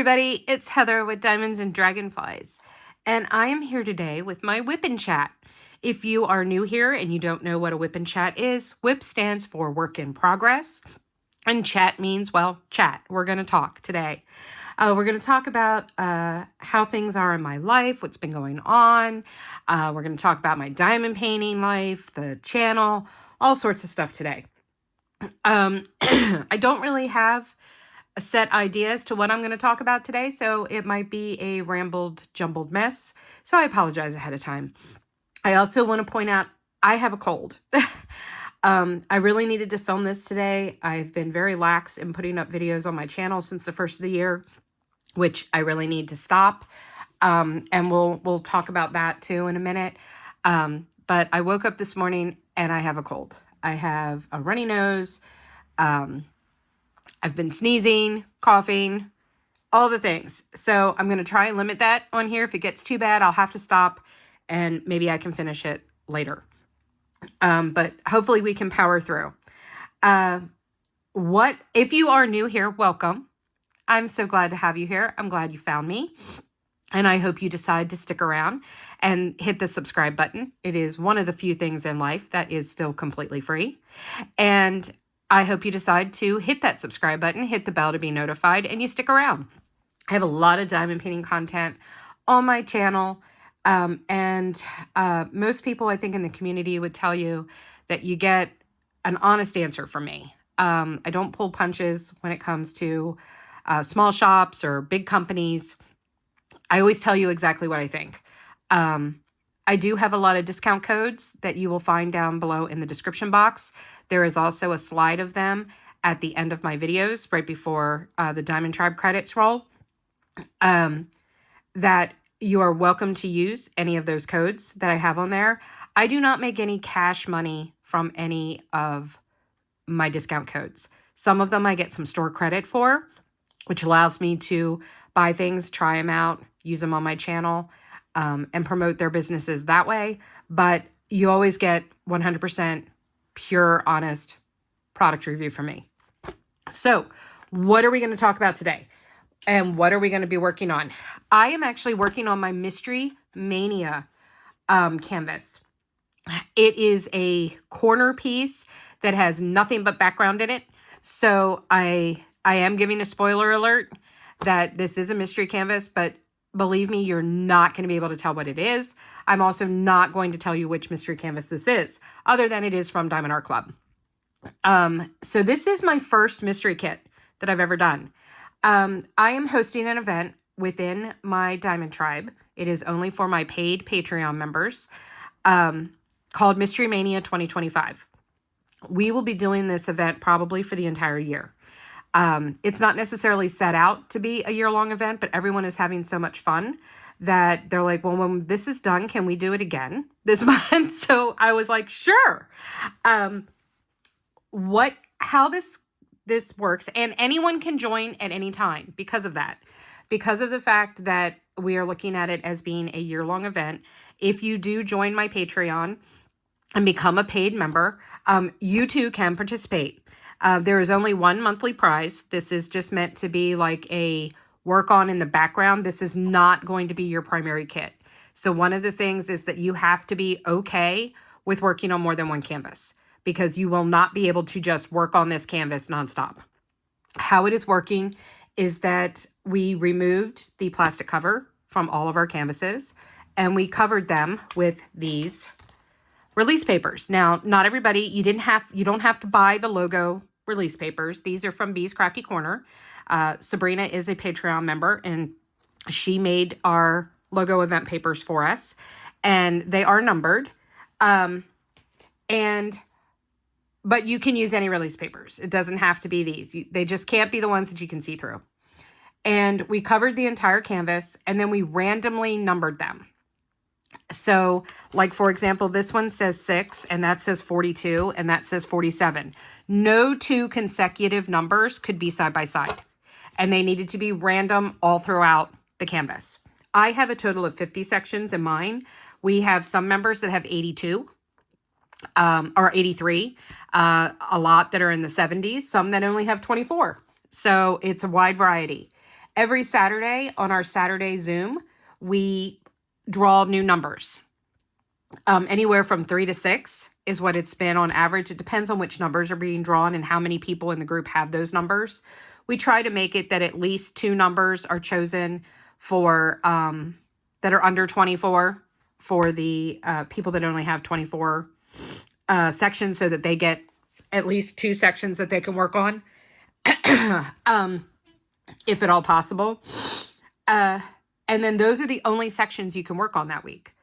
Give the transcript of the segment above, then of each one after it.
everybody, it's Heather with Diamonds and Dragonflies, and I am here today with my Whip and Chat. If you are new here and you don't know what a Whip and Chat is, Whip stands for Work in Progress, and Chat means, well, chat. We're going to talk today. We're going to talk about how things are in my life, what's been going on. We're going to talk about my diamond painting life, the channel, all sorts of stuff today. I don't really have a set idea as to what I'm going to talk about today, so it might be a rambled, jumbled mess. So I apologize ahead of time. I also want to point out I have a cold. I really needed to film this today. I've been very lax in putting up videos on my channel since the first of the year, which I really need to stop. And we'll talk about that too in a minute. But I woke up this morning and I have a cold. I have a runny nose. I've been sneezing, coughing, all the things. So I'm going to try and limit that on here. If it gets too bad, I'll have to stop and maybe I can finish it later. But hopefully we can power through. If you are new here, welcome. I'm so glad to have you here. I'm glad you found me. And I hope you decide to stick around and hit the subscribe button. It is one of the few things in life that is still completely free. And I hope you decide to hit that subscribe button, hit the bell to be notified, and you stick around. I have a lot of diamond painting content on my channel. And most people, I think, in the community would tell you that you get an honest answer from me. I don't pull punches when it comes to small shops or big companies. I always tell you exactly what I think. I do have a lot of discount codes that you will find down below in the description box. There is also a slide of them at the end of my videos, right before the Diamond Tribe credits roll, that you are welcome to use any of those codes that I have on there. I do not make any cash money from any of my discount codes. Some of them I get some store credit for, which allows me to buy things, try them out, use them on my channel, and promote their businesses that way. But you always get 100% pure, honest product review from me. So what are we going to talk about today? And what are we going to be working on? I am actually working on my Mystery Mania canvas. It is a corner piece that has nothing but background in it. So I am giving a spoiler alert that this is a mystery canvas, but believe me, you're not going to be able to tell what it is. I'm also not going to tell you which mystery canvas this is, other than it is from Diamond Art Club. So this is my first mystery kit that I've ever done. I am hosting an event within my Diamond Tribe. It is only for my paid Patreon members, called Mystery Mania 2025. We will be doing this event probably for the entire year. It's not necessarily set out to be a year-long event, but everyone is having so much fun that they're like, well, when this is done, can we do it again this month? So I was like, sure. How this works, and anyone can join at any time because of that. Because of the fact that we are looking at it as being a year-long event, if you do join my Patreon and become a paid member, you too can participate. There is only one monthly prize. This is just meant to be like a work on in the background. This is not going to be your primary kit. So one of the things is that you have to be okay with working on more than one canvas, because you will not be able to just work on this canvas nonstop. How it is working is that we removed the plastic cover from all of our canvases and we covered them with these release papers. Now, not everybody, you don't have to buy the logo release papers. These are from Bee's Crafty Corner. Sabrina is a Patreon member and she made our logo event papers for us, and they are numbered. But you can use any release papers. It doesn't have to be these. They just can't be the ones that you can see through. And we covered the entire canvas and then we randomly numbered them. So like, for example, this one says 6 and that says 42 and that says 47. No two consecutive numbers could be side by side, and they needed to be random all throughout the canvas. I have a total of 50 sections in mine. We have some members that have 82 or 83, a lot that are in the 70s, some that only have 24. So it's a wide variety. every Saturday on our Saturday Zoom, we draw new numbers. Anywhere from 3 to 6 is what it's been on average. It depends on which numbers are being drawn and how many people in the group have those numbers. We try to make it that at least 2 numbers are chosen for that are under 24 for the people that only have 24 sections, so that they get at least 2 sections that they can work on, if at all possible. And then those are the only sections you can work on that week.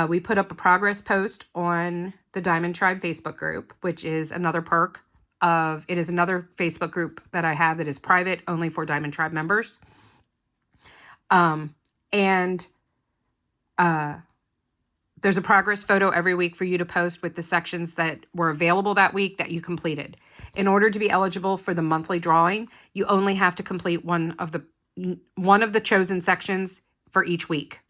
We put up a progress post on the Diamond Tribe Facebook group, which is another perk of, it is another Facebook group that I have that is private only for Diamond Tribe members. There's a progress photo every week for you to post with the sections that were available that week that you completed. In order to be eligible for the monthly drawing, you only have to complete one of the chosen sections for each week.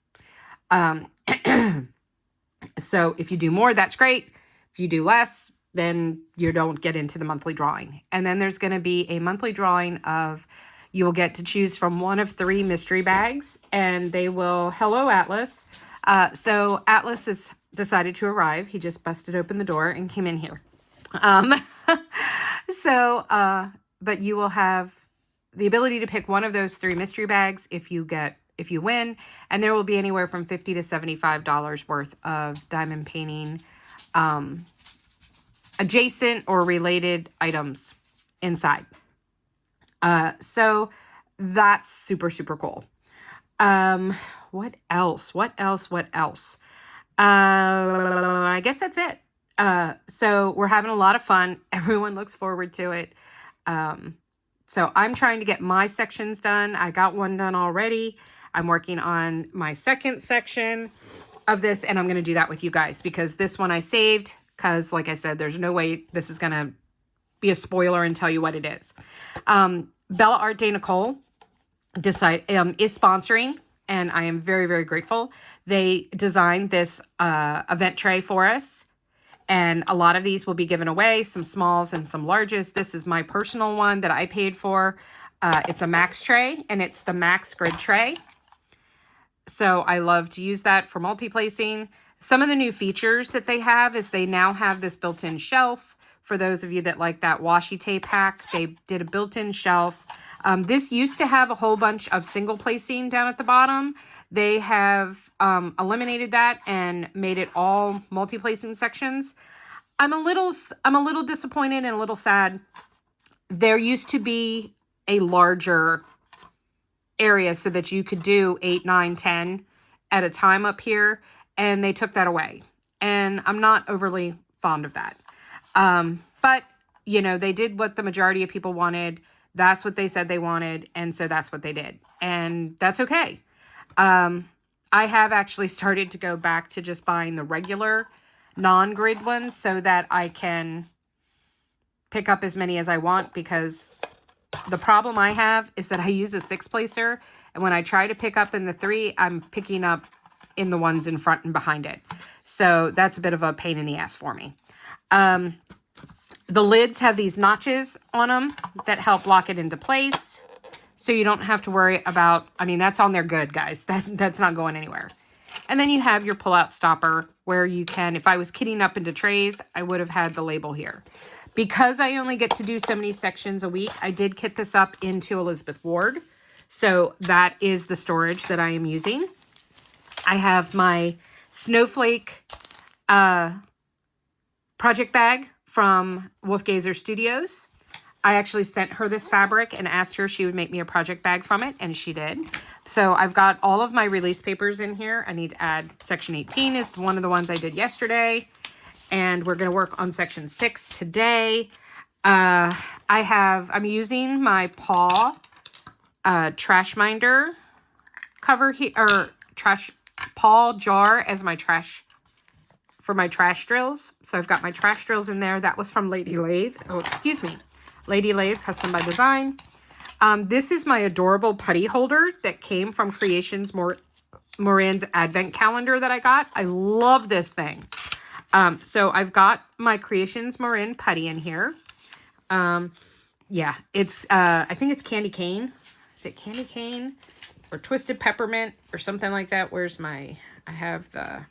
So if you do more, that's great. If you do less, then you don't get into the monthly drawing. And then there's going to be a monthly drawing of, you will get to choose from one of 3 mystery bags, and they will, hello, Atlas. So Atlas has decided to arrive. He just busted open the door and came in here. But you will have the ability to pick one of those 3 mystery bags if you win, and there will be anywhere from $50 to $75 worth of diamond painting adjacent or related items inside. So that's super, super cool. What else? I guess that's it. So we're having a lot of fun. Everyone looks forward to it. So I'm trying to get my sections done. I got one done already. I'm working on my second section of this, and I'm going to do that with you guys because this one I saved because, like I said, there's no way this is going to be a spoiler and tell you what it is. Bella Art de Nicole is sponsoring, and I am very, very grateful. They designed this event tray for us, and a lot of these will be given away, some smalls and some larges. This is my personal one that I paid for. It's a Max tray, and it's the Max Grid tray. So I love to use that for multi-placing. Some of the new features that they have is they now have this built-in shelf. For those of you that like that washi tape hack, they did a built-in shelf. This used to have a whole bunch of single placing down at the bottom. They have eliminated that and made it all multi-placing sections. I'm a little disappointed and a little sad. There used to be a larger area so that you could do 8, 9, 10 at a time up here, and they took that away. And I'm not overly fond of that. But, you know, they did what the majority of people wanted. That's what they said they wanted, and so that's what they did. And that's okay. I have actually started to go back to just buying the regular non-grid ones so that I can pick up as many as I want, because the problem I have is that I use a 6-placer, and when I try to pick up in the 3, I'm picking up in the ones in front and behind it. So that's a bit of a pain in the ass for me. The lids have these notches on them that help lock it into place. So you don't have to worry about, I mean, that's on there good, guys. That's not going anywhere. And then you have your pull-out stopper where you can, if I was kitting up into trays, I would have had the label here. Because I only get to do so many sections a week, I did kit this up into Elizabeth Ward. So that is the storage that I am using. I have my Snowflake project bag from Wolfgazer Studios. I actually sent her this fabric and asked her if she would make me a project bag from it, and she did. So I've got all of my release papers in here. I need to add section 18 is one of the ones I did yesterday. And we're going to work on section 6 today. I'm using my paw trash minder cover here, or paw jar as my trash, for my trash drills. So I've got my trash drills in there. That was from Lady Lathe. Oh, excuse me. Lady Lathe, custom by design. This is my adorable putty holder that came from Creations Morin's advent calendar that I got. I love this thing. So I've got my Creations Morin putty in here. Yeah, it's, I think it's candy cane. is it candy cane or twisted peppermint or something like that? Where's my, I have the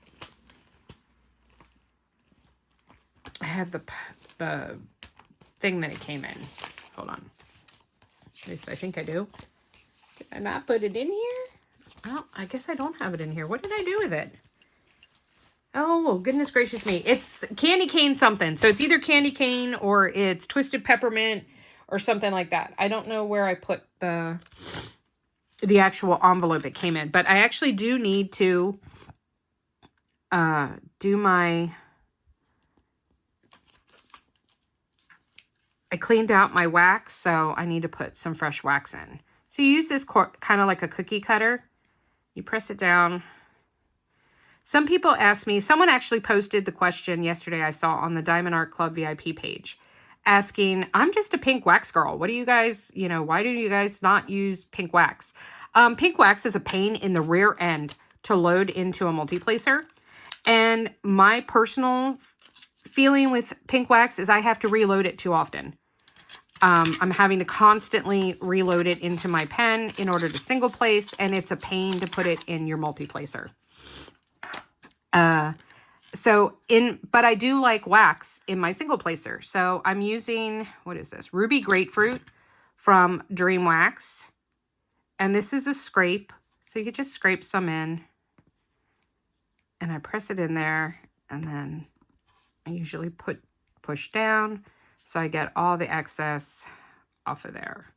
thing that it came in. Hold on. At least I think I do. Did I not put it in here? Oh, I guess I don't have it in here. What did I do with it? Oh, goodness gracious me. It's candy cane something. So it's either candy cane or it's twisted peppermint or something like that. I don't know where I put the actual envelope it came in. But I actually do need to do my... I cleaned out my wax, so I need to put some fresh wax in. So you use this kind of like a cookie cutter. You press it down. Some people ask me, someone actually posted the question yesterday I saw on the Diamond Art Club VIP page, asking, I'm just a pink wax girl. What do you guys, why do you guys not use pink wax? Pink wax is a pain in the rear end to load into a multi-placer. And my personal feeling with pink wax is I have to reload it too often. I'm having to constantly reload it into my pen in order to single place, and it's a pain to put it in your multi-placer. But I do like wax in my single placer. So I'm using, what is this? Ruby Grapefruit from Dream Wax. And this is a scrape. So you could just scrape some in. And I press it in there, and then I usually push down. So I get all the excess off of there.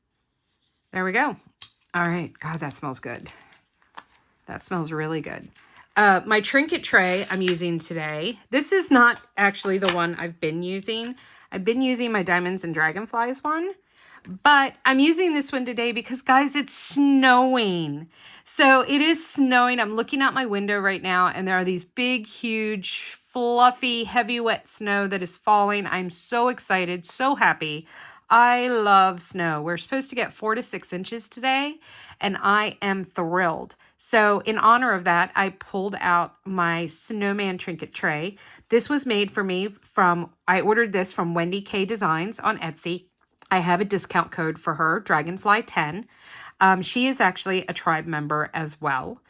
There we go. All right. God, that smells good. That smells really good. My trinket tray I'm using today. This is not actually the one I've been using. I've been using my Diamonds and Dragonflies one. But I'm using this one today because, guys, it's snowing. So it is snowing. I'm looking out my window right now, and there are these big, huge, fluffy, heavy, wet snow that is falling. I'm so excited, so happy. I love snow. We're supposed to get 4 to 6 inches today, and I am thrilled. So in honor of that, I pulled out my snowman trinket tray. This was made for me I ordered this from Wendy K Designs on Etsy. I have a discount code for her, Dragonfly10. She is actually a tribe member as well.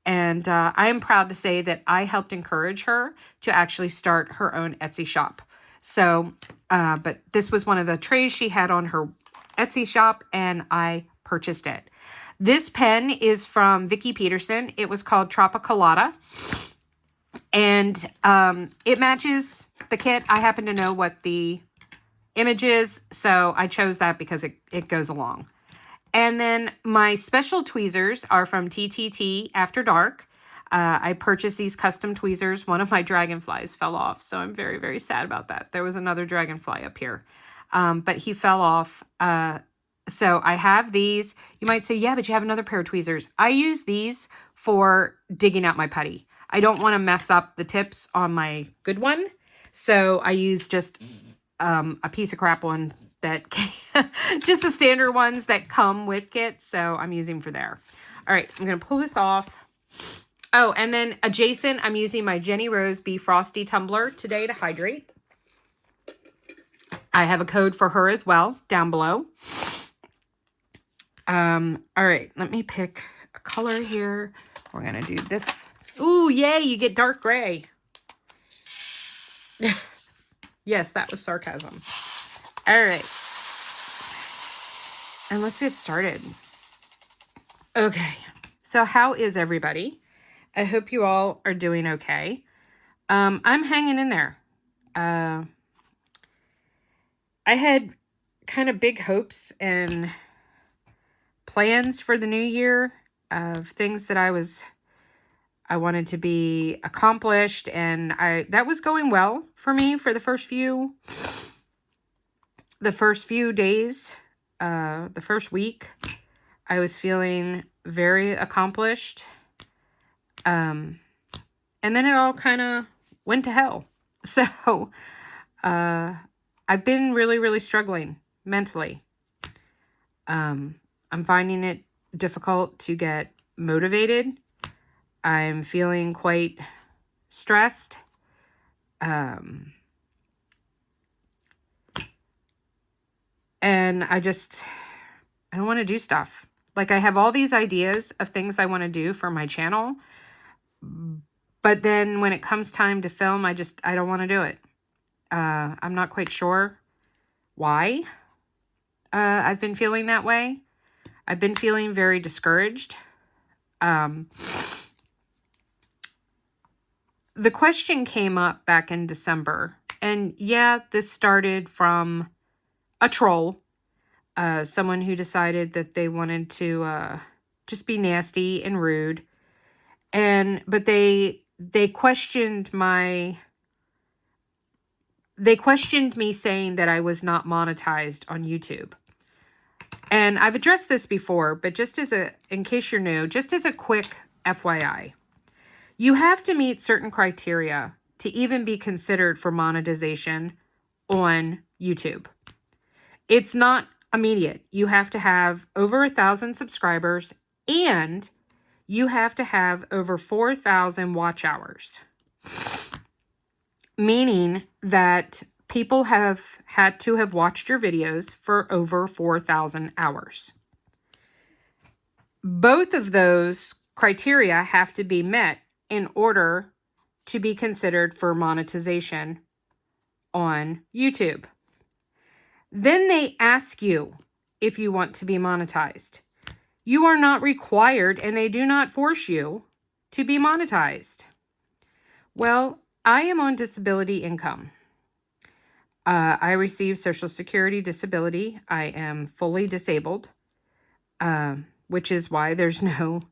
And I am proud to say that I helped encourage her to actually start her own Etsy shop. So, but this was one of the trays she had on her Etsy shop, and I purchased it. This pen is from Vicki Peterson. It was called Tropicolata. And it matches the kit. I happen to know what the image is, so I chose that because it goes along. And then my special tweezers are from TTT After Dark. I purchased these custom tweezers. One of my dragonflies fell off, so I'm very, very sad about that. There was another dragonfly up here, but he fell off. So I have these. You might say, yeah, but you have another pair of tweezers. I use these for digging out my putty. I don't want to mess up the tips on my good one, so I use just a piece of crap one that just the standard ones that come with kits. So I'm using for there. All right, I'm going to pull this off. Oh, and then adjacent, I'm using my JeniRose Be Frosty tumbler today to hydrate. I have a code for her as well down below. All right, let me pick a color here. We're going to do this. Ooh, yay, you get dark gray. Yes, that was sarcasm. All right. And let's get started. Okay. So how is everybody? I hope you all are doing okay. I'm hanging in there. I had kind of big hopes and plans for the new year of things that I wanted to be accomplished, and that was going well for me for the first few days, the first week. I was feeling very accomplished. And then it all kind of went to hell. So, I've been really, really struggling mentally. I'm finding it difficult to get motivated. I'm feeling quite stressed. And I don't want to do stuff. Like, I have all these ideas of things I want to do for my channel, but then when it comes time to film, I don't want to do it. I'm not quite sure why I've been feeling that way. I've been feeling very discouraged. The question came up back in December, and yeah, this started from a troll, someone who decided that they wanted to just be nasty and rude, but they questioned me, saying that I was not monetized on YouTube. And I've addressed this before, but in case you're new, just as a quick FYI, you have to meet certain criteria to even be considered for monetization on YouTube. It's not immediate. You have to have over 1,000 subscribers, and you have to have over 4,000 watch hours. Meaning that people have had to have watched your videos for over 4,000 hours. Both of those criteria have to be met in order to be considered for monetization on YouTube. Then they ask you if you want to be monetized. You are not required, and they do not force you to be monetized. Well, I am on disability income. I receive Social Security disability. I am fully disabled, which is why there's no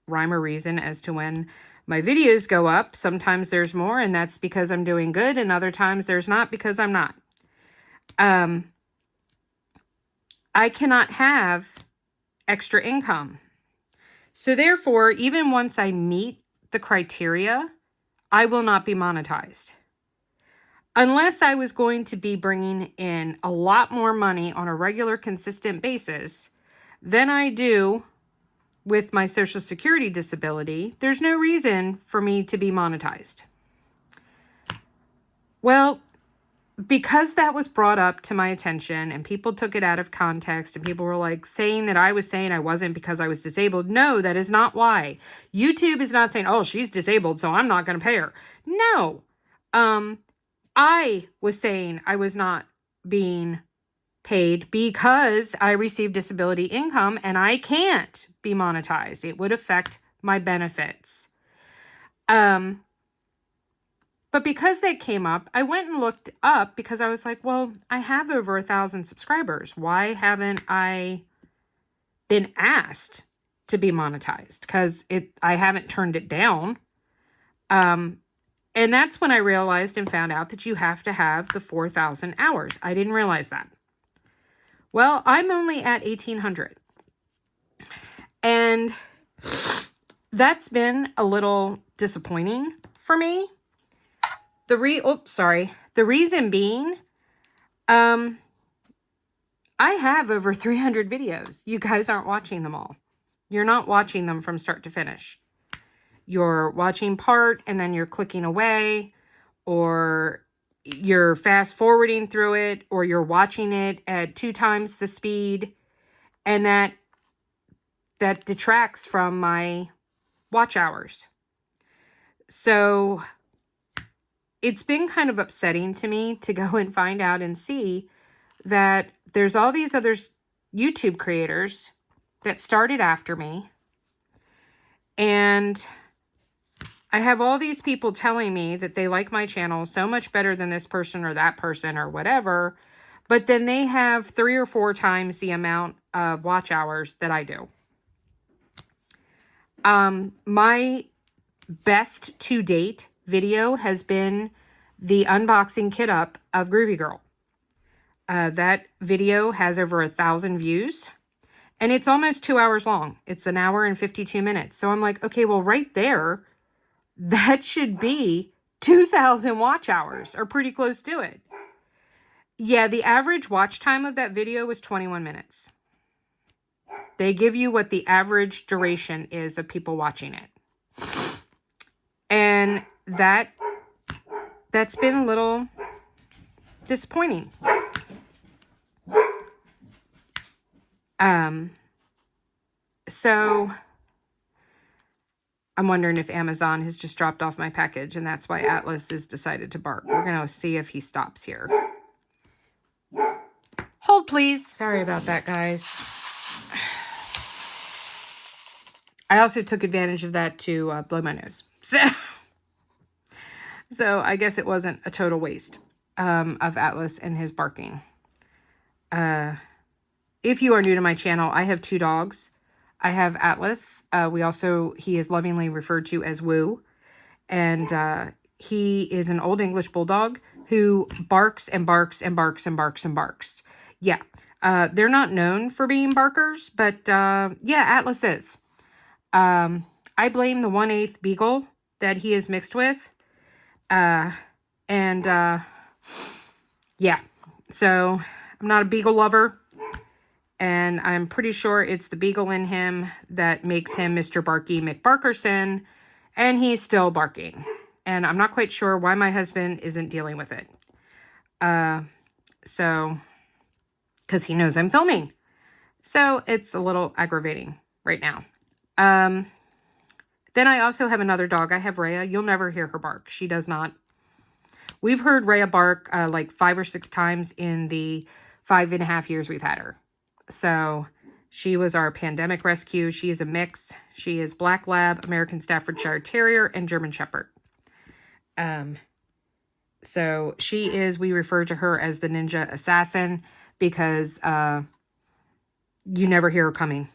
rhyme or reason as to when my videos go up. Sometimes there's more, and that's because I'm doing good, and other times there's not because I'm not. I cannot have extra income. So therefore, even once I meet the criteria, I will not be monetized. Unless I was going to be bringing in a lot more money on a regular, consistent basis than I do with my Social Security disability, there's no reason for me to be monetized. Well, because that was brought up to my attention and people took it out of context and people were like saying that I was saying I wasn't because I was disabled. No, that is not why. YouTube is not saying, oh, she's disabled, so I'm not going to pay her. No. I was saying I was not being paid because I received disability income and I can't be monetized. It would affect my benefits. But because they came up, I went and looked up because I was like, well, I have over 1,000 subscribers. Why haven't I been asked to be monetized? Because I haven't turned it down. And that's when I realized and found out that you have to have the 4,000 hours. I didn't realize that. Well, I'm only at 1,800. And that's been a little disappointing for me. The reason being, I have over 300 videos. You guys aren't watching them all. You're not watching them from start to finish. You're watching part and then you're clicking away, or you're fast forwarding through it, or you're watching it at 2 times the speed, and that detracts from my watch hours. So it's been kind of upsetting to me to go and find out and see that there's all these other YouTube creators that started after me. And I have all these people telling me that they like my channel so much better than this person or that person or whatever. But then they have 3 or 4 times the amount of watch hours that I do. My best to date video has been the unboxing kit up of Groovy Girl. That video has over 1,000 views, and it's almost 2 hours long. It's 1 hour and 52 minutes. So I'm like, okay, well, right there, that should be 2,000 watch hours, or pretty close to it. Yeah, the average watch time of that video was 21 minutes. They give you what the average duration is of people watching it. And that's been a little disappointing. So I'm wondering if Amazon has just dropped off my package and that's why Atlas has decided to bark. We're going to see if he stops here. Hold, please. Sorry about that, guys. I also took advantage of that to blow my nose. So I guess it wasn't a total waste of Atlas and his barking. If you are new to my channel, I have 2 dogs. I have Atlas. He is lovingly referred to as Woo. And he is an Old English Bulldog who barks and barks and barks and barks and barks. Yeah, they're not known for being barkers, but yeah, Atlas is. I blame the 1/8 Beagle that he is mixed with. Yeah, so I'm not a Beagle lover. And I'm pretty sure it's the Beagle in him that makes him Mr. Barky McBarkerson. And he's still barking. And I'm not quite sure why my husband isn't dealing with it. Because he knows I'm filming. So it's a little aggravating right now. Then I also have another dog. I have Rhea. You'll never hear her bark. She does not. We've heard Rhea bark like 5 or 6 times in the 5.5 years we've had her. So she was our pandemic rescue. She is a mix. She is Black Lab, American Staffordshire Terrier, and German Shepherd. So she is, we refer to her as the Ninja Assassin because you never hear her coming.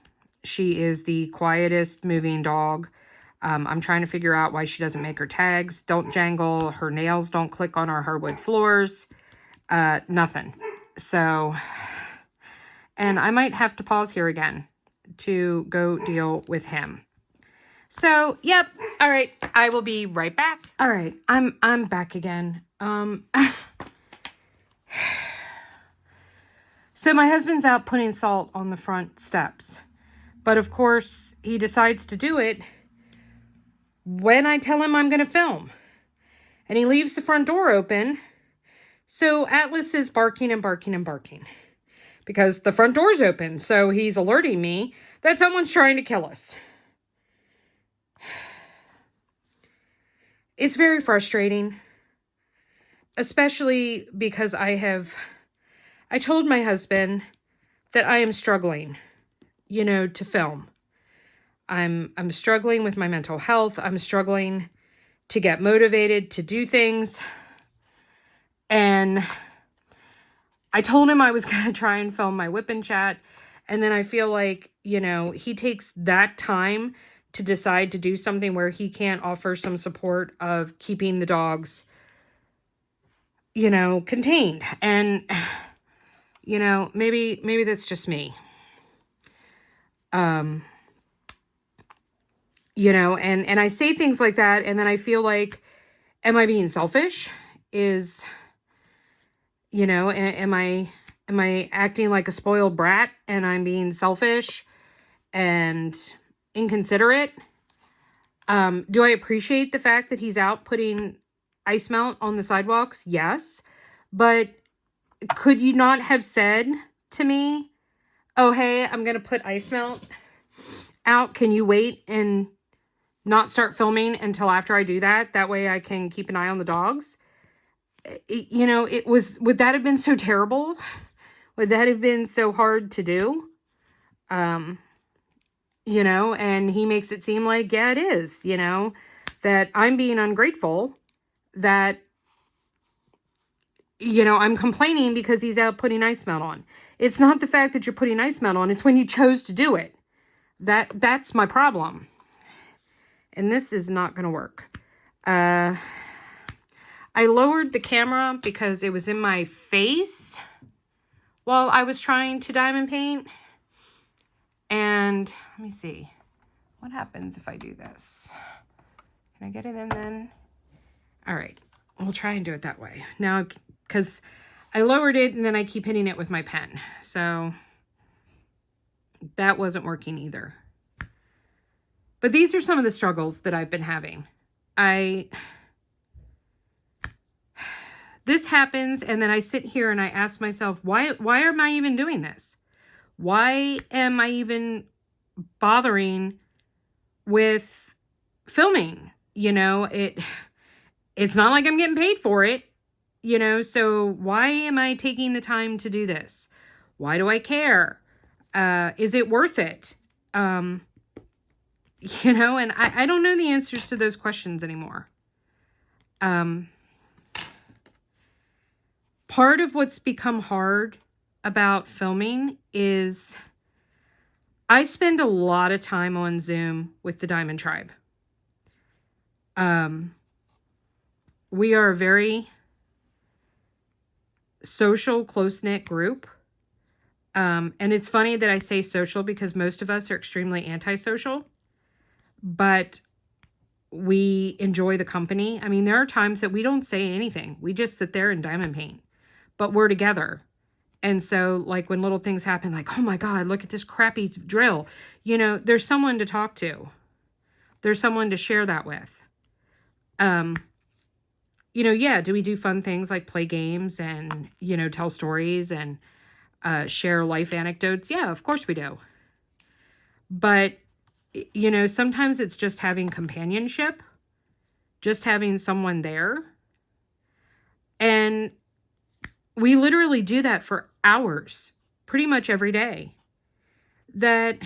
She is the quietest moving dog. I'm trying to figure out why she doesn't make her tags. Don't jangle. Her nails don't click on our hardwood floors. Nothing. So... And I might have to pause here again to go deal with him. So, yep. All right. I will be right back. All right. I'm back again. So my husband's out putting salt on the front steps. But of course, he decides to do it when I tell him I'm going to film. And he leaves the front door open. So Atlas is barking and barking and barking. Because the front door's open, so he's alerting me that someone's trying to kill us. It's very frustrating. Especially because I told my husband that I am struggling, to film. I'm struggling with my mental health. I'm struggling to get motivated to do things. And I told him I was going to try and film my whip and chat. And then I feel like, he takes that time to decide to do something where he can't offer some support of keeping the dogs, contained. And, maybe that's just me. And I say things like that. And then I feel like, am I being selfish? Am I acting like a spoiled brat and I'm being selfish and inconsiderate? Do I appreciate the fact that he's out putting ice melt on the sidewalks? Yes. But could you not have said to me, oh, hey, I'm going to put ice melt out. Can you wait and not start filming until after I do that? That way I can keep an eye on the dogs. Would that have been so terrible? Would that have been so hard to do? And he makes it seem like, yeah, it is, that I'm being ungrateful, that, I'm complaining because he's out putting ice melt on. It's not the fact that you're putting ice melt on, it's when you chose to do it. That's my problem. And this is not going to work. I lowered the camera because it was in my face while I was trying to diamond paint. And let me see. What happens if I do this? Can I get it in then? All right. We'll try and do it that way. Now, because I lowered it and then I keep hitting it with my pen. So that wasn't working either. But these are some of the struggles that I've been having. This happens, and then I sit here and I ask myself, why am I even doing this? Why am I even bothering with filming. It's not like I'm getting paid for it, so why am I taking the time to do this? Why do I care? Is it worth it? And I don't know the answers to those questions anymore. Part of what's become hard about filming is I spend a lot of time on Zoom with the Diamond Tribe. We are a very social, close-knit group. And it's funny that I say social because most of us are extremely antisocial, but we enjoy the company. I mean, there are times that we don't say anything. We just sit there and diamond paint, but we're together. And so, like, when little things happen, like, oh my God, look at this crappy drill. There's someone to talk to. There's someone to share that with. Yeah, do we do fun things like play games and, tell stories and share life anecdotes? Yeah, of course we do. But, sometimes it's just having companionship, just having someone there. And we literally do that for hours, pretty much every day. That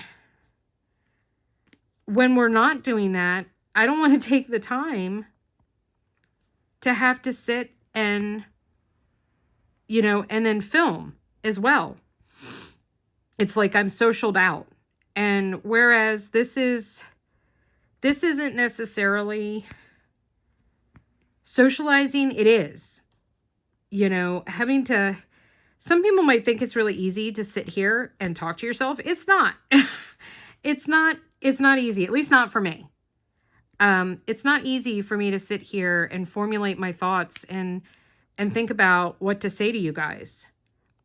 when we're not doing that, I don't want to take the time to have to sit and, and then film as well. It's like I'm socialed out. And whereas this isn't necessarily socializing, it is. Some people might think it's really easy to sit here and talk to yourself. It's not. It's not easy, at least not for me. It's not easy for me to sit here and formulate my thoughts and think about what to say to you guys.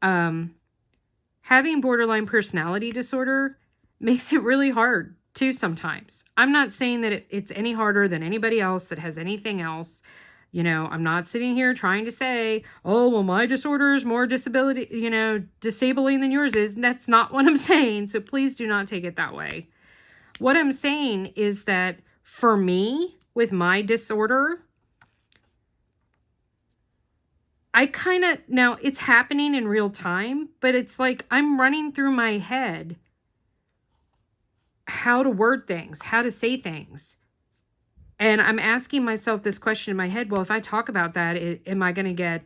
Having borderline personality disorder makes it really hard too sometimes. I'm not saying that it's any harder than anybody else that has anything else. I'm not sitting here trying to say, oh, well, my disorder is more disabling than yours is. That's not what I'm saying. So please do not take it that way. What I'm saying is that for me, with my disorder, now it's happening in real time, but it's like I'm running through my head how to word things, how to say things. And I'm asking myself this question in my head, well, if I talk about that, am I going to get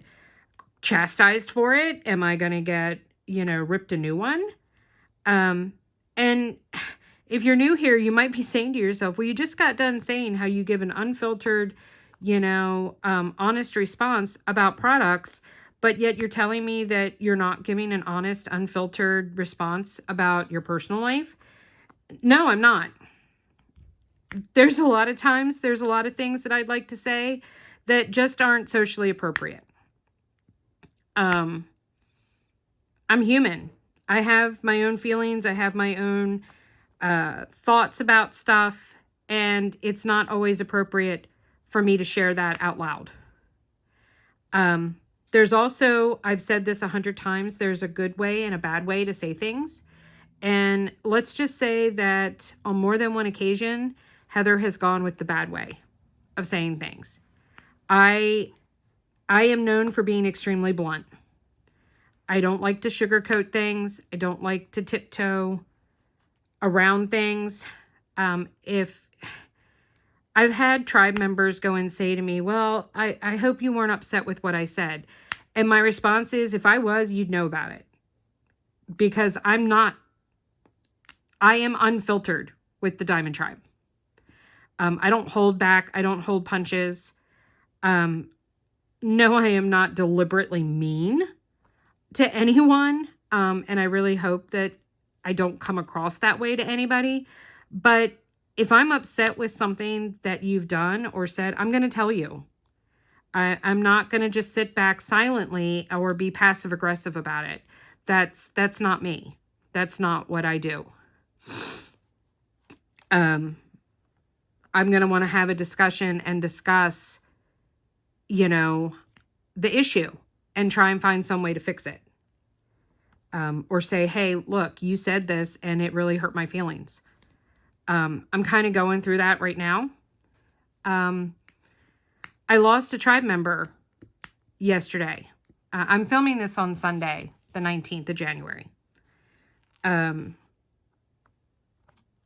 chastised for it? Am I going to get, ripped a new one? And if you're new here, you might be saying to yourself, well, you just got done saying how you give an unfiltered, honest response about products, but yet you're telling me that you're not giving an honest, unfiltered response about your personal life. No, I'm not. There's a lot of times, there's a lot of things that I'd like to say that just aren't socially appropriate. I'm human. I have my own feelings. I have my own thoughts about stuff, and it's not always appropriate for me to share that out loud. There's also, I've said this 100 times, there's a good way and a bad way to say things. And let's just say that on more than one occasion, Heather has gone with the bad way of saying things. I am known for being extremely blunt. I don't like to sugarcoat things. I don't like to tiptoe around things. If I've had tribe members go and say to me, well, I hope you weren't upset with what I said. And my response is, if I was, you'd know about it. Because I'm not. I am unfiltered with the Diamond Tribe. I don't hold back. I don't hold punches. No, I am not deliberately mean to anyone. And I really hope that I don't come across that way to anybody. But if I'm upset with something that you've done or said, I'm going to tell you. I'm not going to just sit back silently or be passive aggressive about it. That's not me. That's not what I do. I'm going to want to have a discussion and discuss, the issue and try and find some way to fix it. Or say, hey, look, you said this and it really hurt my feelings. I'm kind of going through that right now. I lost a tribe member yesterday. I'm filming this on Sunday, the 19th of January.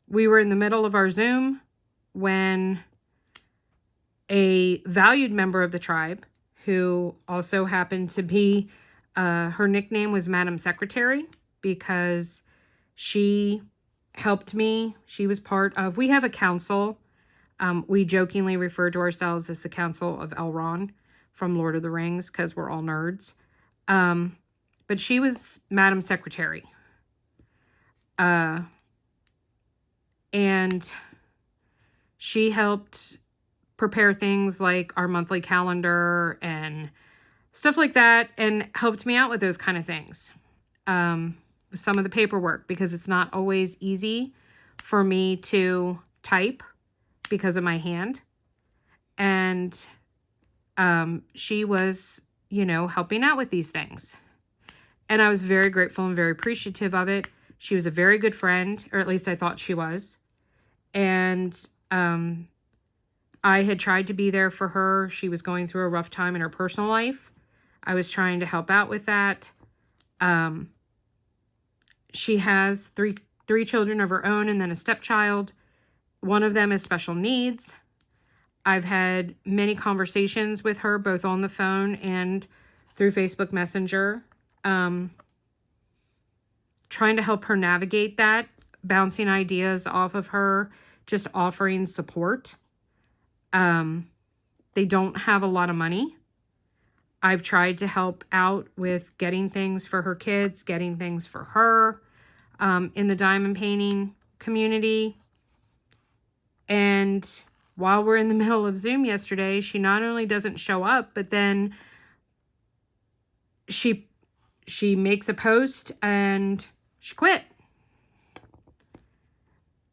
We were in the middle of our Zoom when a valued member of the tribe, who also happened to be, her nickname was Madam Secretary, because she helped me. She was part of, we have a council. We jokingly refer to ourselves as the Council of Elrond from Lord of the Rings, because we're all nerds. But she was Madam Secretary. And she helped prepare things like our monthly calendar and stuff like that, and helped me out with those kind of things. Some of the paperwork, because it's not always easy for me to type because of my hand. And she was, helping out with these things. And I was very grateful and very appreciative of it. She was a very good friend, or at least I thought she was. And I had tried to be there for her. She was going through a rough time in her personal life. I was trying to help out with that. She has three children of her own and then a stepchild. One of them is special needs. I've had many conversations with her, both on the phone and through Facebook Messenger, trying to help her navigate that, bouncing ideas off of her, just offering support. They don't have a lot of money. I've tried to help out with getting things for her kids, getting things for her, in the diamond painting community. And while we're in the middle of Zoom yesterday, she not only doesn't show up, but then she makes a post and she quit.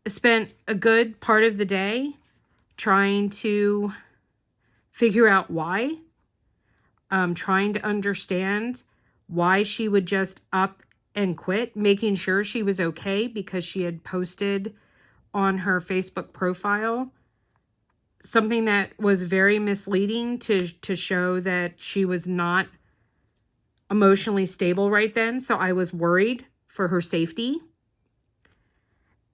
I spent a good part of the day trying to figure out why. Trying to understand why she would just up and quit, making sure she was okay, because she had posted on her Facebook profile something that was very misleading to show that she was not emotionally stable right then. So I was worried for her safety.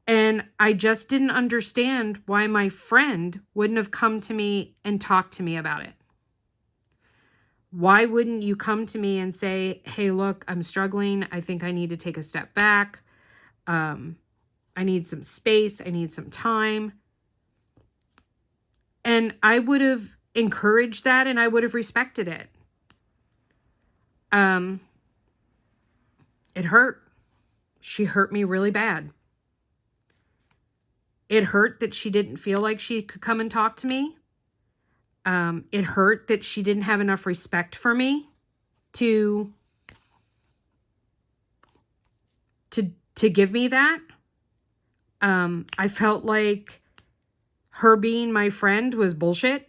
And I just didn't understand why my friend wouldn't have come to me and talked to me about it. Why wouldn't you come to me and say, hey, look, I'm struggling. I think I need to take a step back. I need some space. I need some time. And I would have encouraged that, and I would have respected it. It hurt. She hurt me really bad. It hurt that she didn't feel like she could come and talk to me. It hurt that she didn't have enough respect for me to give me that. I felt like her being my friend was bullshit.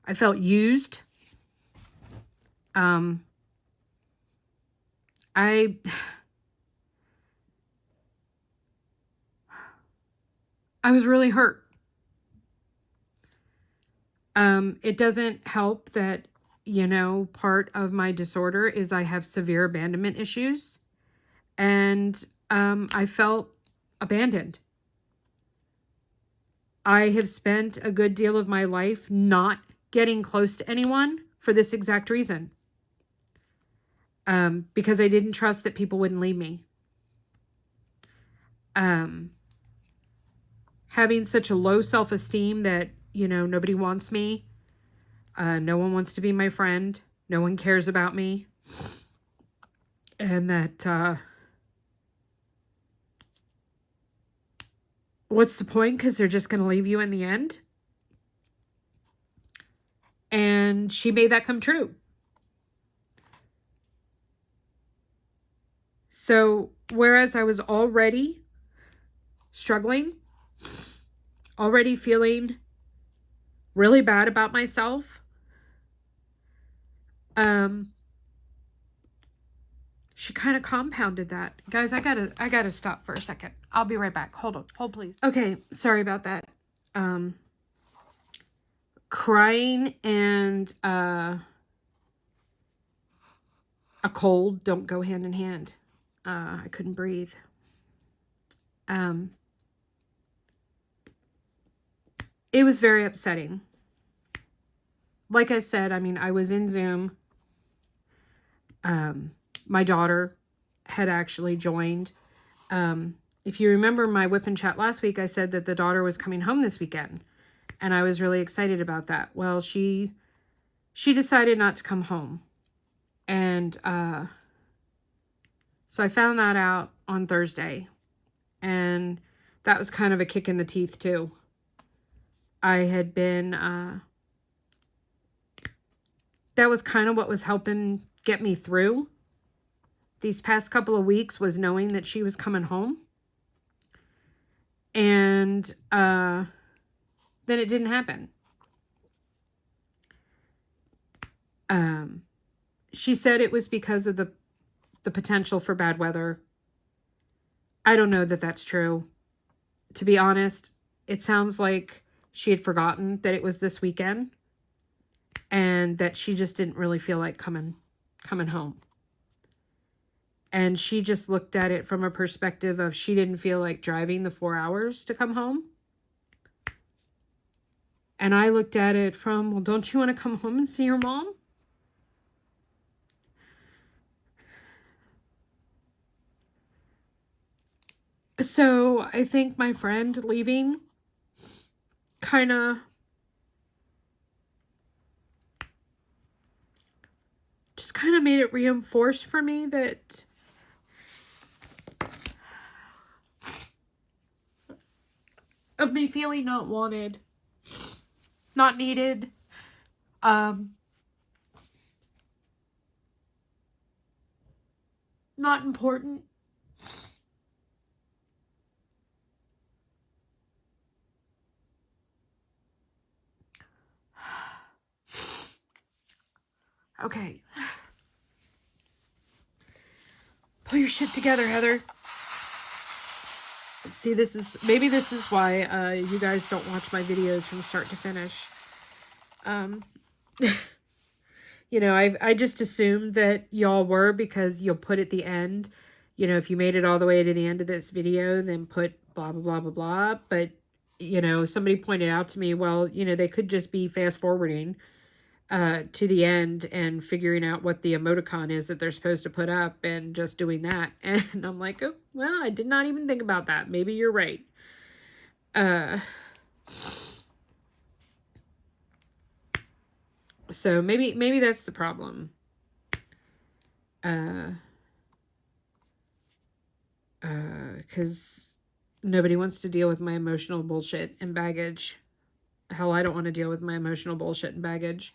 I felt used. I was really hurt. It doesn't help that, part of my disorder is I have severe abandonment issues. And I felt abandoned. I have spent a good deal of my life not getting close to anyone for this exact reason. Because I didn't trust that people wouldn't leave me. Having such a low self-esteem that, nobody wants me. No one wants to be my friend. No one cares about me. And that, what's the point? Because they're just going to leave you in the end. And she made that come true. So, whereas I was already struggling, already feeling really bad about myself, she kind of compounded that. Guys, I gotta stop for a second. I'll be right back. Hold on. Hold, please. Okay, sorry about that. Crying and a cold don't go hand in hand. I couldn't breathe. It was very upsetting. Like I said, I mean, I was in Zoom. My daughter had actually joined. If you remember my whip and chat last week, I said that the daughter was coming home this weekend. And I was really excited about that. Well, she decided not to come home. And so I found that out on Thursday. And that was kind of a kick in the teeth, too. I had been... that was kind of what was helping get me through these past couple of weeks, was knowing that she was coming home. And then it didn't happen. She said it was because of the potential for bad weather. I don't know that that's true. To be honest, it sounds like she had forgotten that it was this weekend and that she just didn't really feel like coming home. And she just looked at it from a perspective of she didn't feel like driving the 4 hours to come home. And I looked at it from, well, don't you want to come home and see your mom? So I think my friend leaving kind of made it reinforce for me that of me feeling not wanted, not needed, not important. Okay. Pull your shit together, Heather. See, maybe this is why you guys don't watch my videos from start to finish. You know, I just assumed that y'all were, because you'll put at the end, you know, if you made it all the way to the end of this video, then put blah, blah, blah, blah, blah. But, you know, somebody pointed out to me, well, you know, they could just be fast forwarding to the end and figuring out what the emoticon is that they're supposed to put up and just doing that. And I'm like, oh, well, I did not even think about that. Maybe you're right. So maybe that's the problem. Because nobody wants to deal with my emotional bullshit and baggage. Hell, I don't want to deal with my emotional bullshit and baggage.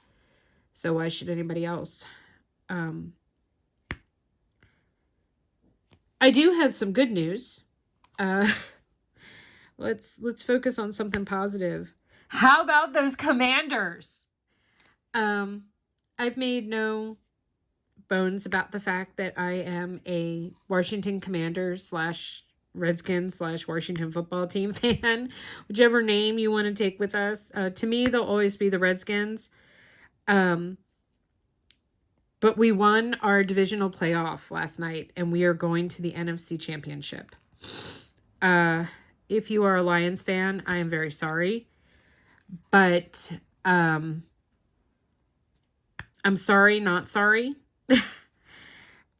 So why should anybody else? I do have some good news. Let's focus on something positive. How about those Commanders? I've made no bones about the fact that I am a Washington Commanders / Redskins / Washington football team fan. Whichever name you want to take with us. To me, they'll always be the Redskins. But we won our divisional playoff last night, and we are going to the NFC Championship. If you are a Lions fan, I am very sorry. But I'm sorry, not sorry.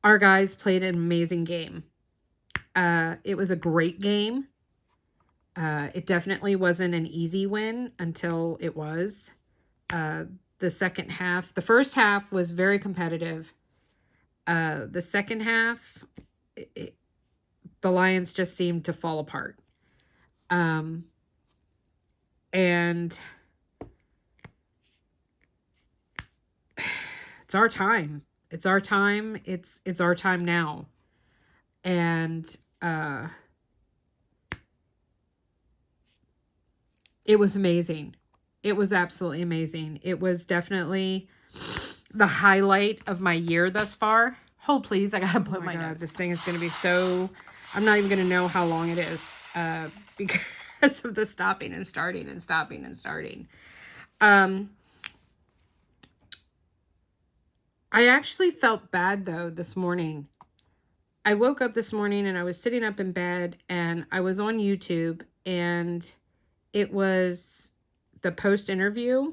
Our guys played an amazing game. It was a great game. It definitely wasn't an easy win until it was. The second half, the first half was very competitive. The second half, the Lions just seemed to fall apart. And it's our time. It's our time. It's our time now. And it was amazing. It was absolutely amazing. It was definitely the highlight of my year thus far. Hold, please. I gotta blow my nose. This thing is gonna be so... I'm not even gonna know how long it is because of the stopping and starting and stopping and starting. I actually felt bad, though, this morning. I woke up this morning and I was sitting up in bed and I was on YouTube, and it was the post-interview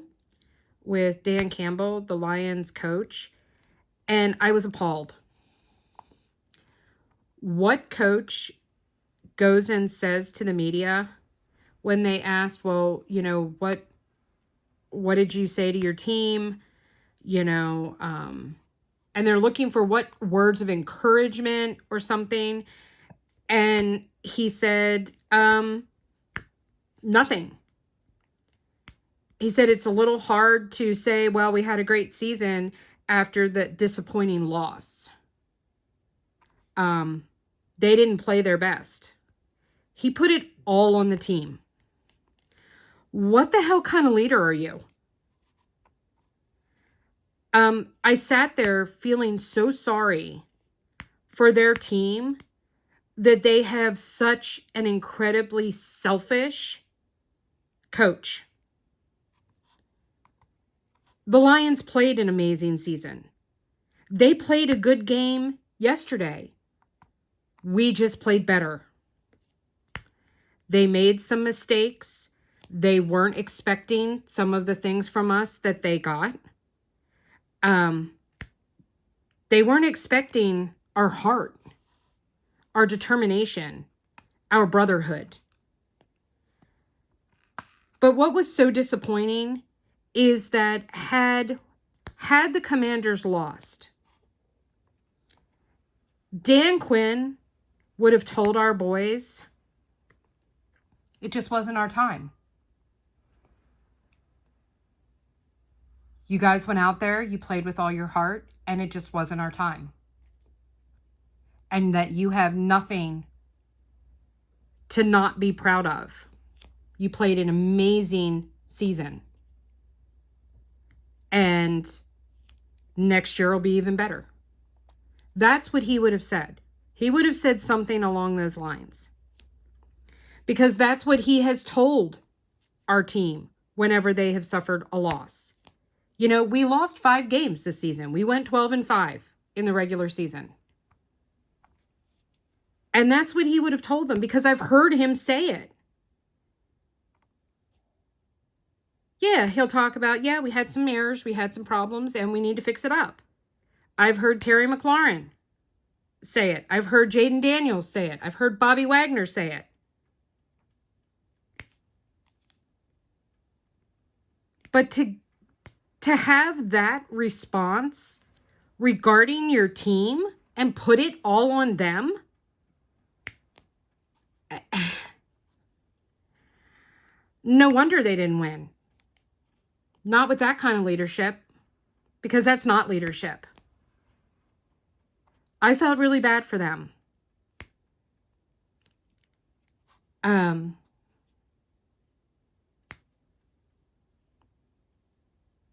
with Dan Campbell, the Lions coach, and I was appalled. What coach goes and says to the media when they asked, well, you know, what did you say to your team? You know, and they're looking for what words of encouragement or something. And he said, nothing. He said it's a little hard to say, well, we had a great season after the disappointing loss. They didn't play their best. He put it all on the team. What the hell kind of leader are you? I sat there feeling so sorry for their team that they have such an incredibly selfish coach. The Lions played an amazing season. They played a good game yesterday. We just played better. They made some mistakes. They weren't expecting some of the things from us that they got. They weren't expecting our heart, our determination, our brotherhood. But what was so disappointing is that had the Commanders lost, Dan Quinn would have told our boys, it just wasn't our time. You guys went out there, you played with all your heart, and it just wasn't our time. And that you have nothing to not be proud of. You played an amazing season. And next year will be even better. That's what he would have said. He would have said something along those lines. Because that's what he has told our team whenever they have suffered a loss. You know, we lost 5 games this season. We went 12-5 in the regular season. And that's what he would have told them, because I've heard him say it. Yeah, he'll talk about, yeah, we had some errors, we had some problems, and we need to fix it up. I've heard Terry McLaurin say it. I've heard Jaden Daniels say it. I've heard Bobby Wagner say it. But to have that response regarding your team and put it all on them, no wonder they didn't win. Not with that kind of leadership, because that's not leadership. I felt really bad for them.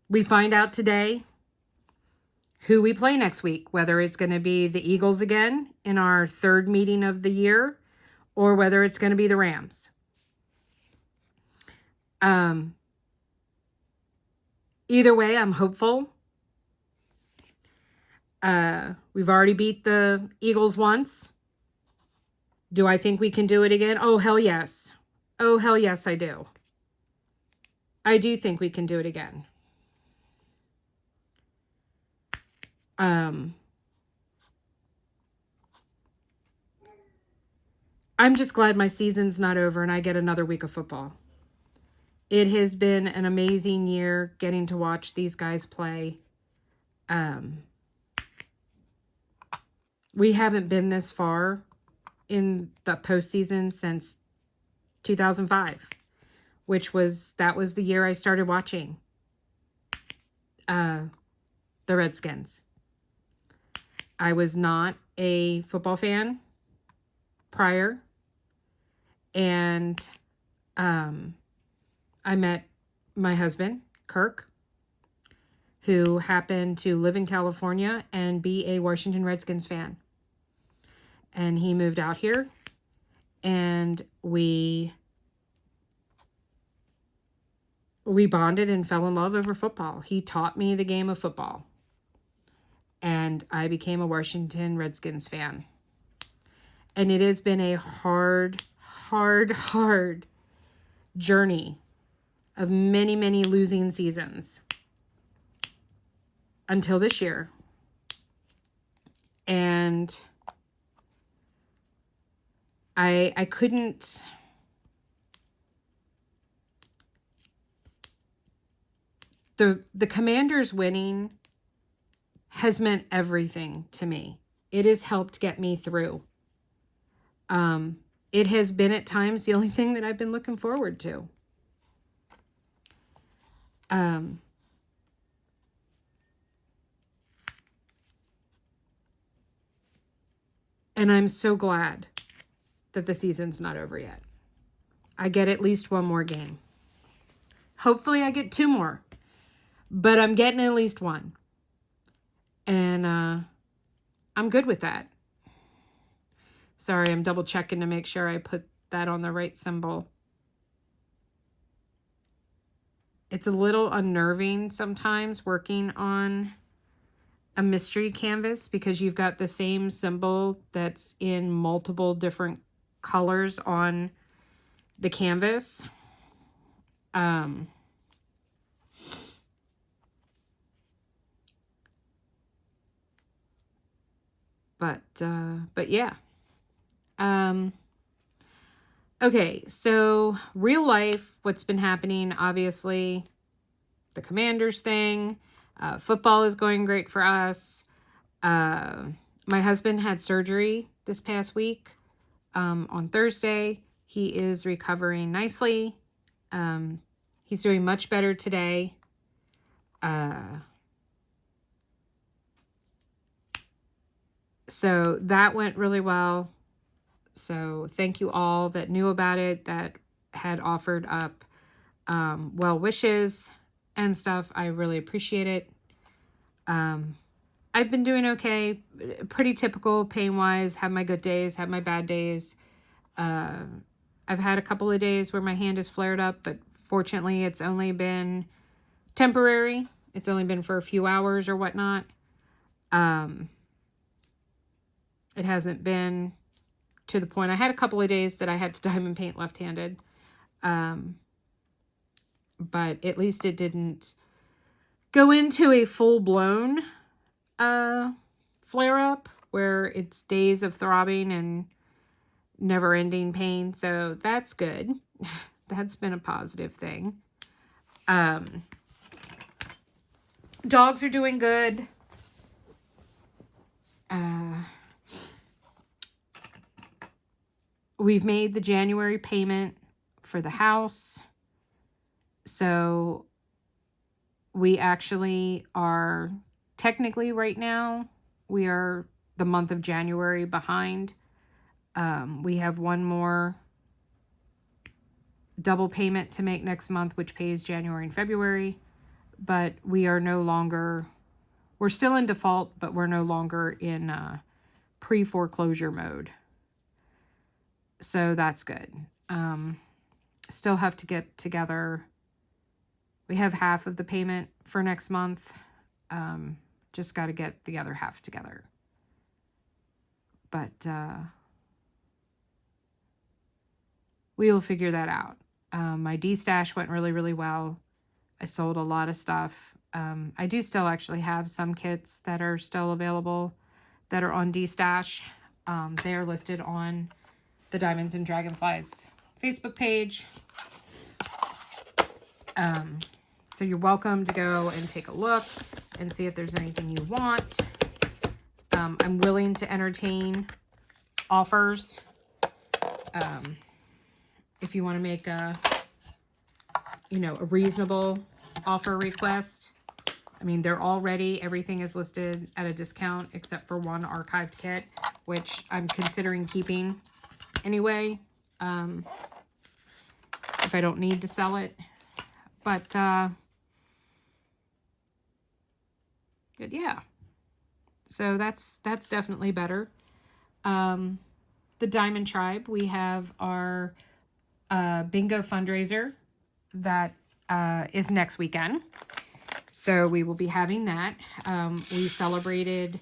We find out today who we play next week, whether it's going to be the Eagles again in our 3rd meeting of the year, or whether it's going to be the Rams. Either way, I'm hopeful. We've already beat the Eagles once. Do I think we can do it again? Oh, hell yes. Oh, hell yes, I do. I do think we can do it again. I'm just glad my season's not over and I get another week of football. It has been an amazing year getting to watch these guys play. We haven't been this far in the postseason since 2005, that was the year I started watching the Redskins. I was not a football fan prior, and I met my husband, Kirk, who happened to live in California and be a Washington Redskins fan. And he moved out here, and we bonded and fell in love over football. He taught me the game of football, and I became a Washington Redskins fan. And it has been a hard journey of many, many losing seasons until this year. And I couldn't... The Commanders winning has meant everything to me. It has helped get me through. It has been at times the only thing that I've been looking forward to. And I'm so glad that the season's not over yet. I get at least one more game. Hopefully I get 2 more. But I'm getting at least 1. And I'm good with that. Sorry, I'm double checking to make sure I put that on the right symbol. It's a little unnerving sometimes working on a mystery canvas because you've got the same symbol that's in multiple different colors on the canvas. But yeah. Okay, so real life, what's been happening, obviously, the Commanders thing. Football is going great for us. My husband had surgery this past week on Thursday. He is recovering nicely. He's doing much better today. So that went really well. So thank you all that knew about it, that had offered up well wishes and stuff. I really appreciate it. I've been doing okay. Pretty typical pain-wise. Have my good days, have my bad days. I've had a couple of days where my hand has flared up, but fortunately it's only been temporary. It's only been for a few hours or whatnot. It hasn't been to the point. I had a couple of days that I had to diamond paint left-handed. But at least it didn't go into a full-blown flare-up where it's days of throbbing and never-ending pain. So that's good. That's been a positive thing. Dogs are doing good. We've made the January payment for the house. So we actually are technically right now, we are the month of January behind. We have one more double payment to make next month, which pays January and February. But we are no longer, we're still in default, but we're no longer in pre-foreclosure mode. So that's good. Still have to get together. We have half of the payment for next month. Just got to get the other half together. But we will figure that out. My D-stash went really, really well. I sold a lot of stuff. I do still actually have some kits that are still available that are on D-stash. They are listed on the Diamonds and Dragonflies Facebook page. So you're welcome to go and take a look and see if there's anything you want. I'm willing to entertain offers. If you want to make a reasonable offer request. I mean, they're all ready. Everything is listed at a discount except for one archived kit, which I'm considering keeping anyway, if I don't need to sell it. But But yeah, so that's definitely better. The Diamond Tribe, we have our bingo fundraiser that is next weekend. So we will be having that. We celebrated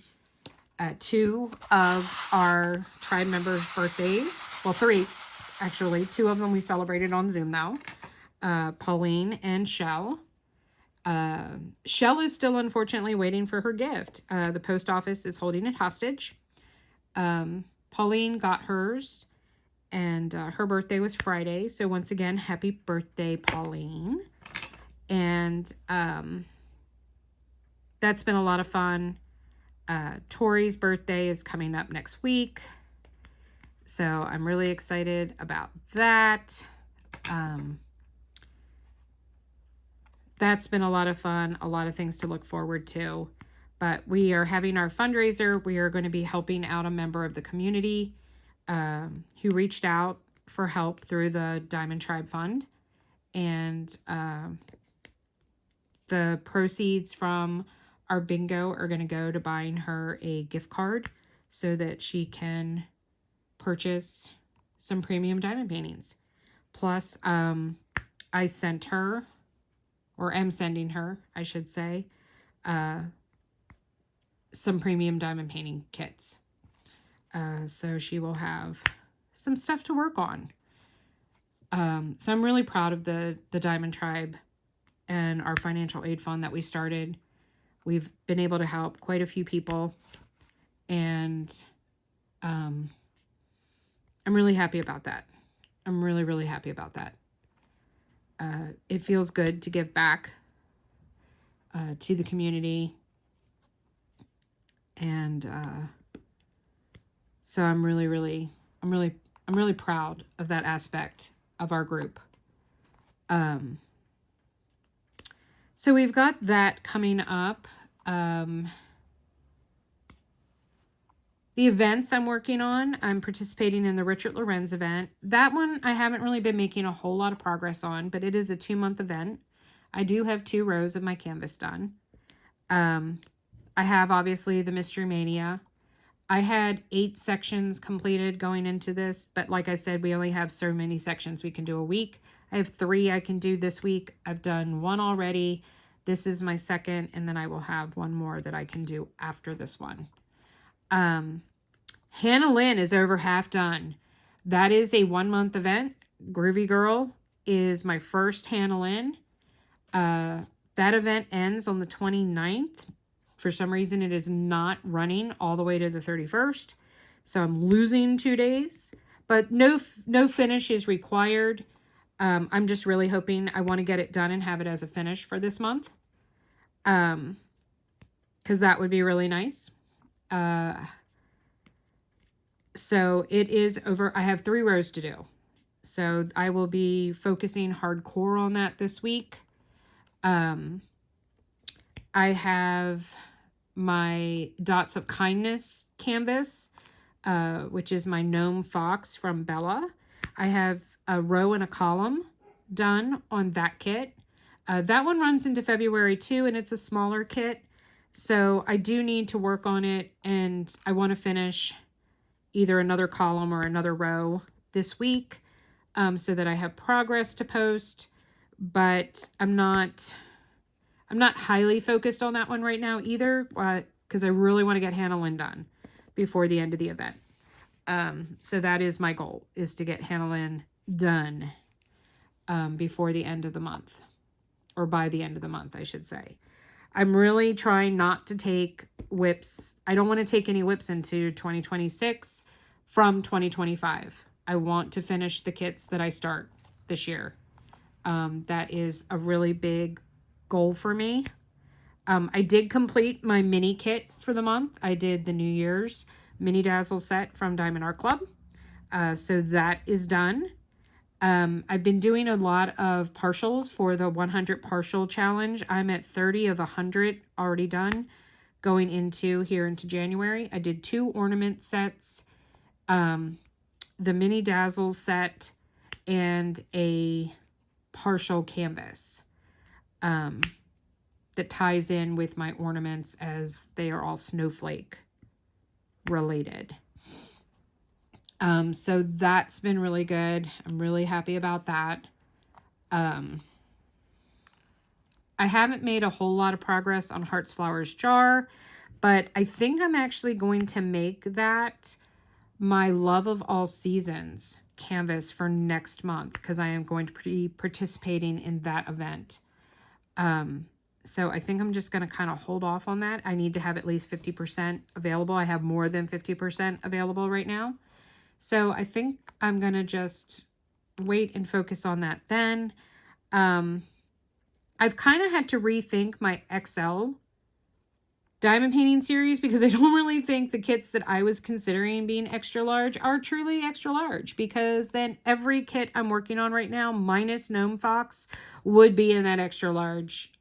2 of our tribe members' birthdays. Well, 3, actually. 2 of them we celebrated on Zoom, though. Pauline and Shell. Shell is still, unfortunately, waiting for her gift. The post office is holding it hostage. Pauline got hers, and her birthday was Friday. So once again, happy birthday, Pauline. And that's been a lot of fun. Tori's birthday is coming up next week. So I'm really excited about that. That's been a lot of fun, a lot of things to look forward to. But we are having our fundraiser. We are going to be helping out a member of the community who reached out for help through the Diamond Tribe Fund. And the proceeds from our bingo are going to go to buying her a gift card so that she can purchase some premium diamond paintings. Plus, I sent her, or am sending her, I should say, some premium diamond painting kits. So she will have some stuff to work on. So I'm really proud of the Diamond Tribe and our financial aid fund that we started. We've been able to help quite a few people, and I'm really happy about that. I'm really, really happy about that. It feels good to give back to the community, and so I'm really proud of that aspect of our group. So we've got that coming up. The events I'm working on, I'm participating in the Richard Lorenz event. That one I haven't really been making a whole lot of progress on, but it is a 2-month event. I do have 2 rows of my canvas done. I have, obviously, the Mystery Mania. I had 8 sections completed going into this, but like I said, we only have so many sections we can do a week. I have 3 I can do this week. I've done 1 already. This is my second, and then I will have 1 more that I can do after this one. Hannah Lynn is over half done. That is a 1-month event. Groovy Girl is my first Hannah Lynn. That event ends on the 29th. For some reason, it is not running all the way to the 31st. So I'm losing 2 days. But no finish is required. I'm just really hoping I want to get it done and have it as a finish for this month. Because that would be really nice. So it is over. I have 3 rows to do. So I will be focusing hardcore on that this week. I have my Dots of Kindness canvas, which is my Gnome Fox from Bella. I have a row and a column done on that kit. That one runs into February too, and it's a smaller kit. So I do need to work on it, and I want to finish either another column or another row this week, so that I have progress to post. But I'm not highly focused on that one right now either, because I really want to get Hannah Lynn done before the end of the event. So that is my goal, is to get Hannah Lynn done before the end of the month, or by the end of the month, I should say. I'm really trying not to take whips. I don't want to take any whips into 2026 from 2025. I want to finish the kits that I start this year. That is a really big goal for me. I did complete my mini kit for the month. I did the New Year's Mini Dazzle set from Diamond Art Club. So that is done. I've been doing a lot of partials for the 100 partial challenge. I'm at 30 of 100 already done going into January. I did 2 ornament sets, the Mini Dazzle set, and a partial canvas. that ties in with my ornaments, as they are all snowflake related. So that's been really good. I'm really happy about that. I haven't made a whole lot of progress on Hearts Flowers jar, but I think I'm actually going to make that my Love of All Seasons canvas for next month, because I am going to be participating in that event. So I think I'm just going to kind of hold off on that. I need to have at least 50% available. I have more than 50% available right now. So I think I'm going to just wait and focus on that then. I've kind of had to rethink my XL diamond painting series, because I don't really think the kits that I was considering being extra large are truly extra large, because then every kit I'm working on right now, minus Gnome Fox, would be in that extra large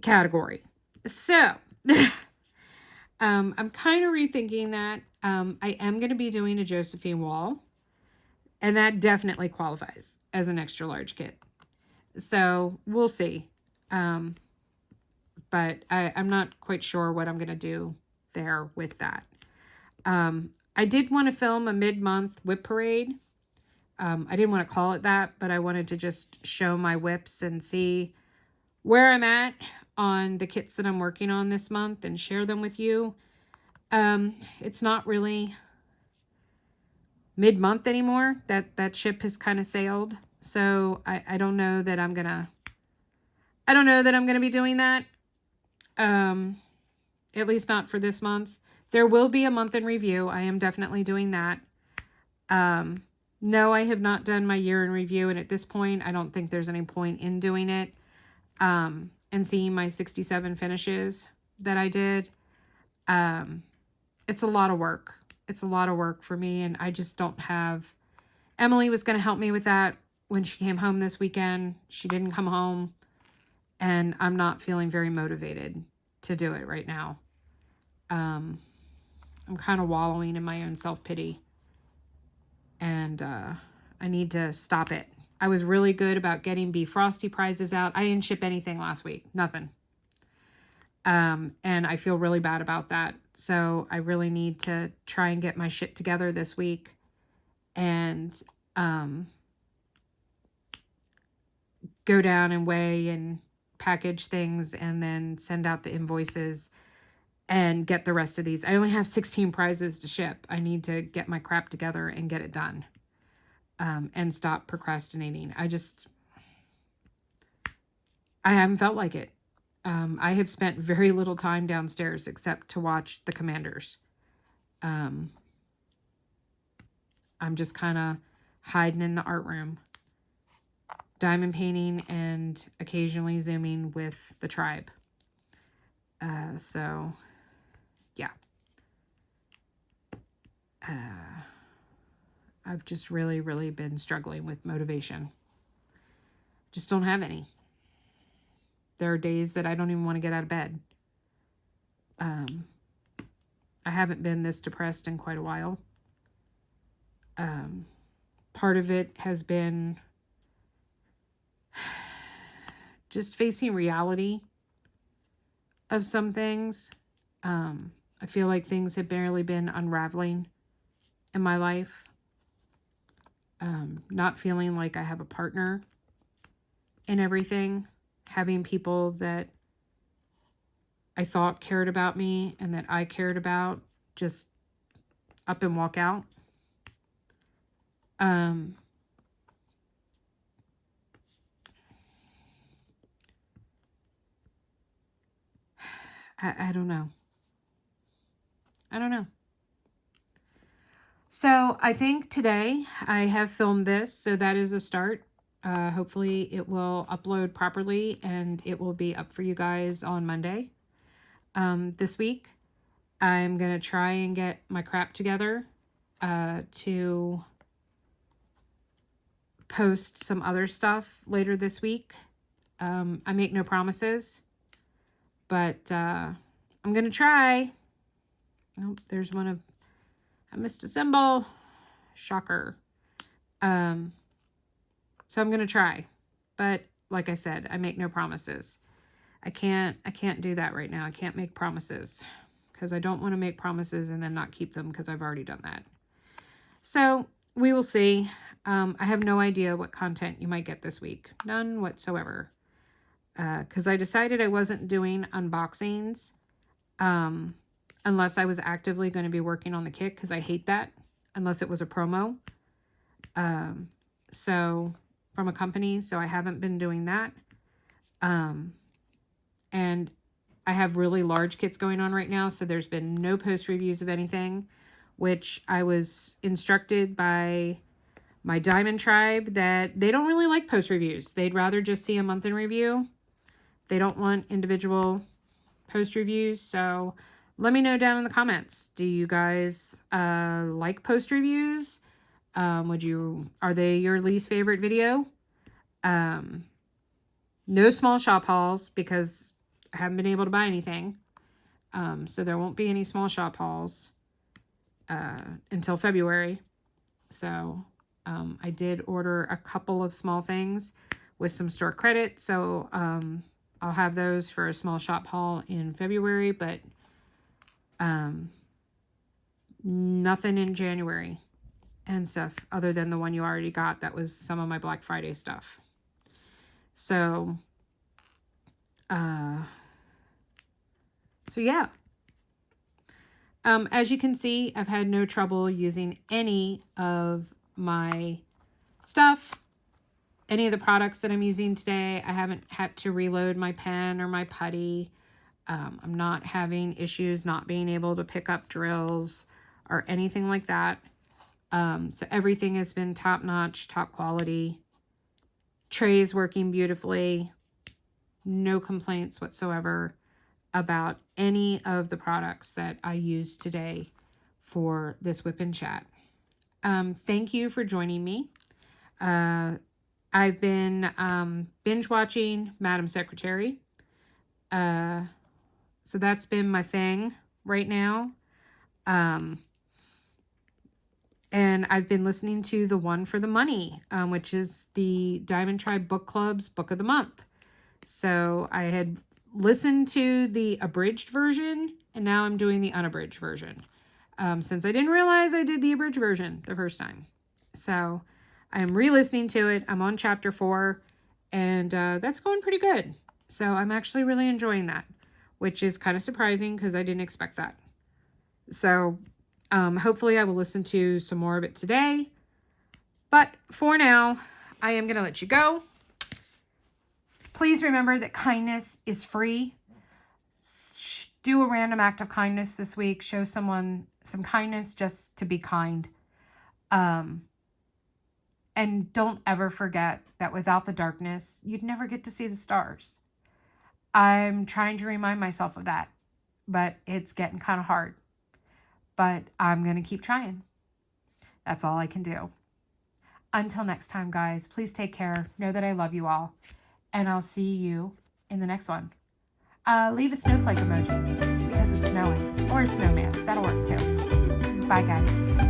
category. So I'm kind of rethinking that. I am going to be doing a Josephine wall, and that definitely qualifies as an extra large kit. So we'll see. But I'm not quite sure what I'm going to do there with that. I did want to film a mid-month whip parade. I didn't want to call it that, but I wanted to just show my whips and see where I'm at on the kits that I'm working on this month and share them with you. It's not really mid-month anymore. That ship has kind of sailed. So I don't know that I'm gonna be doing that. At least not for this month. There will be a month in review. I am definitely doing that. No, I have not done my year in review, and at this point, I don't think there's any point in doing it. And seeing my 67 finishes that I did. It's a lot of work. It's a lot of work for me, and I just don't have... Emily was going to help me with that when she came home this weekend. She didn't come home, and I'm not feeling very motivated to do it right now. I'm kind of wallowing in my own self-pity, and I need to stop it. I was really good about getting Bee Frosty prizes out. I didn't ship anything last week. Nothing. And I feel really bad about that. So I really need to try and get my shit together this week and go down and weigh and package things and then send out the invoices and get the rest of these. I only have 16 prizes to ship. I need to get my crap together and get it done, and stop procrastinating. I haven't felt like it. I have spent very little time downstairs except to watch the Commanders. I'm just kind of hiding in the art room, diamond painting, and occasionally zooming with the tribe. So, yeah. I've just really, really been struggling with motivation. Just don't have any. There are days that I don't even want to get out of bed. I haven't been this depressed in quite a while. Part of it has been just facing reality of some things. I feel like things have barely been unraveling in my life. Not feeling like I have a partner in everything. Having people that I thought cared about me and that I cared about just up and walk out. I don't know. I don't know. So I think today I have filmed this, so that is a start. Hopefully it will upload properly and it will be up for you guys on Monday. This week, I'm going to try and get my crap together to post some other stuff later this week. I make no promises, but I'm going to try. Oh, there's one of... I missed a symbol. Shocker. So I'm going to try. But like I said, I make no promises. I can't do that right now. I can't make promises because I don't want to make promises and then not keep them because I've already done that. So we will see. I have no idea what content you might get this week. None whatsoever. Because I decided I wasn't doing unboxings unless I was actively going to be working on the kit, because I hate that unless it was a promo. So from a company, so I haven't been doing that. And I have really large kits going on right now, so there's been no post reviews of anything, which I was instructed by my Diamond Tribe that they don't really like post reviews. They'd rather just see a month in review. They don't want individual post reviews. So let me know down in the comments. Do you guys like post reviews? Are they your least favorite video? No small shop hauls because I haven't been able to buy anything. So there won't be any small shop hauls until February. So I did order a couple of small things with some store credit. So I'll have those for a small shop haul in February, but nothing in January and stuff other than the one you already got. That was some of my Black Friday stuff. So, yeah. As you can see, I've had no trouble using any of my stuff. Any of the products that I'm using today. I haven't had to reload my pen or my putty. I'm not having issues not being able to pick up drills or anything like that. So everything has been top-notch, top quality. Trays working beautifully. No complaints whatsoever about any of the products that I used today for this Whip and Chat. Thank you for joining me. I've been binge watching Madam Secretary. So that's been my thing right now. And I've been listening to The One for the Money, which is the Diamond Tribe Book Club's Book of the Month. So I had listened to the abridged version, and now I'm doing the unabridged version. Since I didn't realize I did the abridged version the first time. So I am re-listening to it. I'm on chapter 4, and that's going pretty good. So I'm actually really enjoying that, which is kind of surprising because I didn't expect that. So hopefully I will listen to some more of it today. But for now, I am going to let you go. Please remember that kindness is free. Do a random act of kindness this week. Show someone some kindness just to be kind. And don't ever forget that without the darkness, you'd never get to see the stars. I'm trying to remind myself of that, but it's getting kind of hard. But I'm going to keep trying. That's all I can do. Until next time, guys, please take care. Know that I love you all. And I'll see you in the next one. Leave a snowflake emoji because it's snowing. Or a snowman. That'll work too. Bye, guys.